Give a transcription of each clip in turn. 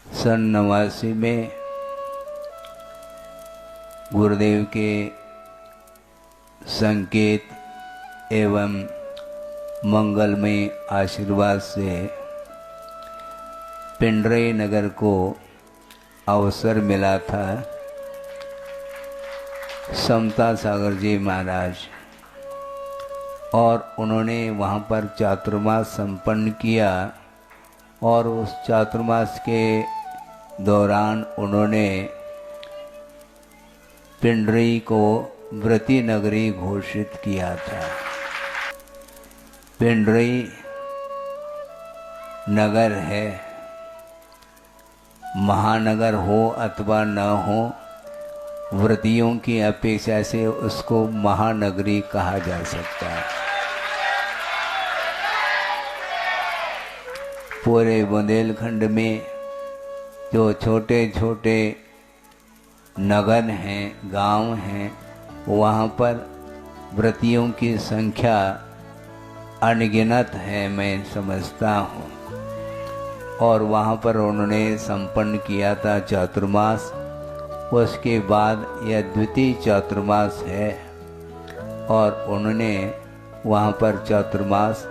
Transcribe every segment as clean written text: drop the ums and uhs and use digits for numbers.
सन 89 में गुरुदेव के संकेत एवं मंगलमय आशीर्वाद से पिंडरई नगर को अवसर मिला था। समता सागर जी महाराज और उन्होंने वहाँ पर चातुर्मास संपन्न किया और उस चातुर्मास के दौरान उन्होंने पिंडरई को व्रती नगरी घोषित किया था। पिंडरई नगर है, महानगर हो अथवा न हो, व्रतियों की अपेक्षा से उसको महानगरी कहा जा सकता है। पूरे बुंदेलखंड में जो छोटे छोटे नगर हैं, गांव हैं, वहाँ पर व्रतियों की संख्या अनगिनत है, मैं समझता हूँ। और वहाँ पर उन्होंने संपन्न किया था चातुर्मास। उसके बाद यह द्वितीय चातुर्मास है और उन्होंने वहाँ पर चातुर्मास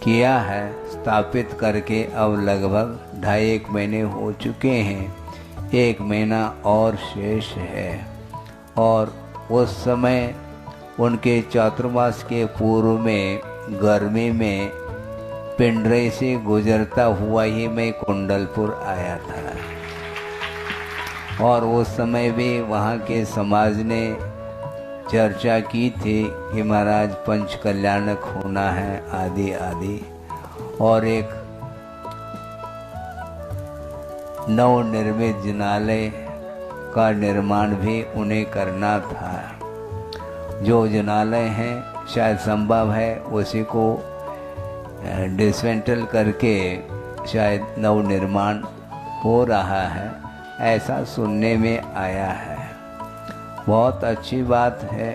किया है स्थापित करके। अब लगभग 2.5 महीने हो चुके हैं, 1 महीना और शेष है। और उस समय उनके चातुर्मास के पूर्व में गर्मी में पिंडरई से गुजरता हुआ ही मैं कुंडलपुर आया था और उस समय भी वहाँ के समाज ने चर्चा की थी कि महाराज पंच कल्याणक होना है आदि आदि, और एक नवनिर्मित जिनालय का निर्माण भी उन्हें करना था। जो जिनालय है शायद संभव है उसी को डिसमेंटल करके शायद नवनिर्माण हो रहा है, ऐसा सुनने में आया है। बहुत अच्छी बात है,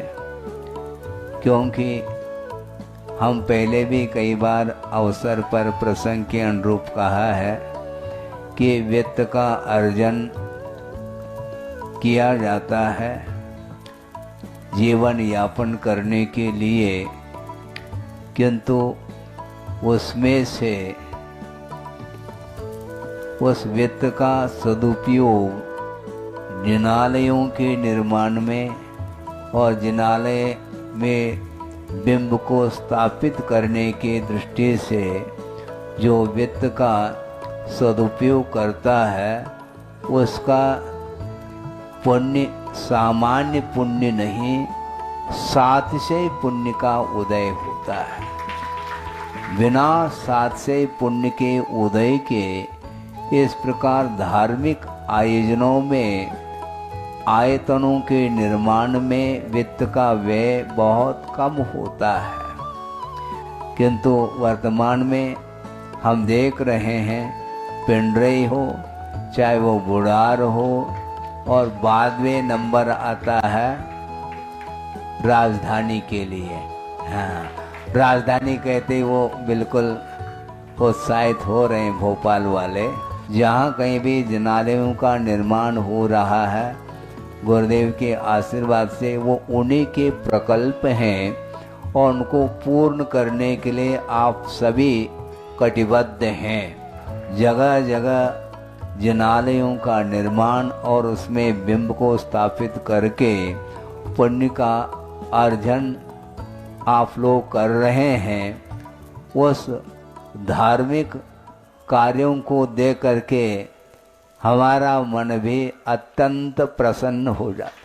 क्योंकि हम पहले भी कई बार अवसर पर प्रसंग के अनुरूप कहा है कि वित्त का अर्जन किया जाता है जीवन यापन करने के लिए, किंतु उसमें से उस वित्त का सदुपयोग जिनालयों के निर्माण में और जिनालय में बिंब को स्थापित करने की दृष्टि से जो वित्त का सदुपयोग करता है उसका पुण्य सामान्य पुण्य नहीं, सातिशय पुण्य का उदय होता है। बिना सातिशय पुण्य के उदय के इस प्रकार धार्मिक आयोजनों में आयतनों के निर्माण में वित्त का व्यय बहुत कम होता है। किंतु वर्तमान में हम देख रहे हैं पिंडरई हो चाहे वो बुढ़ार हो, और बाद में नंबर आता है राजधानी के लिए। हाँ, राजधानी कहते वो बिल्कुल उत्साहित हो रहे हैं भोपाल वाले। जहाँ कहीं भी जिनालयों का निर्माण हो रहा है, गुरुदेव के आशीर्वाद से वो उन्हीं के प्रकल्प हैं और उनको पूर्ण करने के लिए आप सभी कटिबद्ध हैं। जगह जगह जिनालयों का निर्माण और उसमें बिंब को स्थापित करके पुण्य का अर्जन आप लोग कर रहे हैं। उस धार्मिक कार्यों को देख करके हमारा मन भी अत्यंत प्रसन्न हो जाता।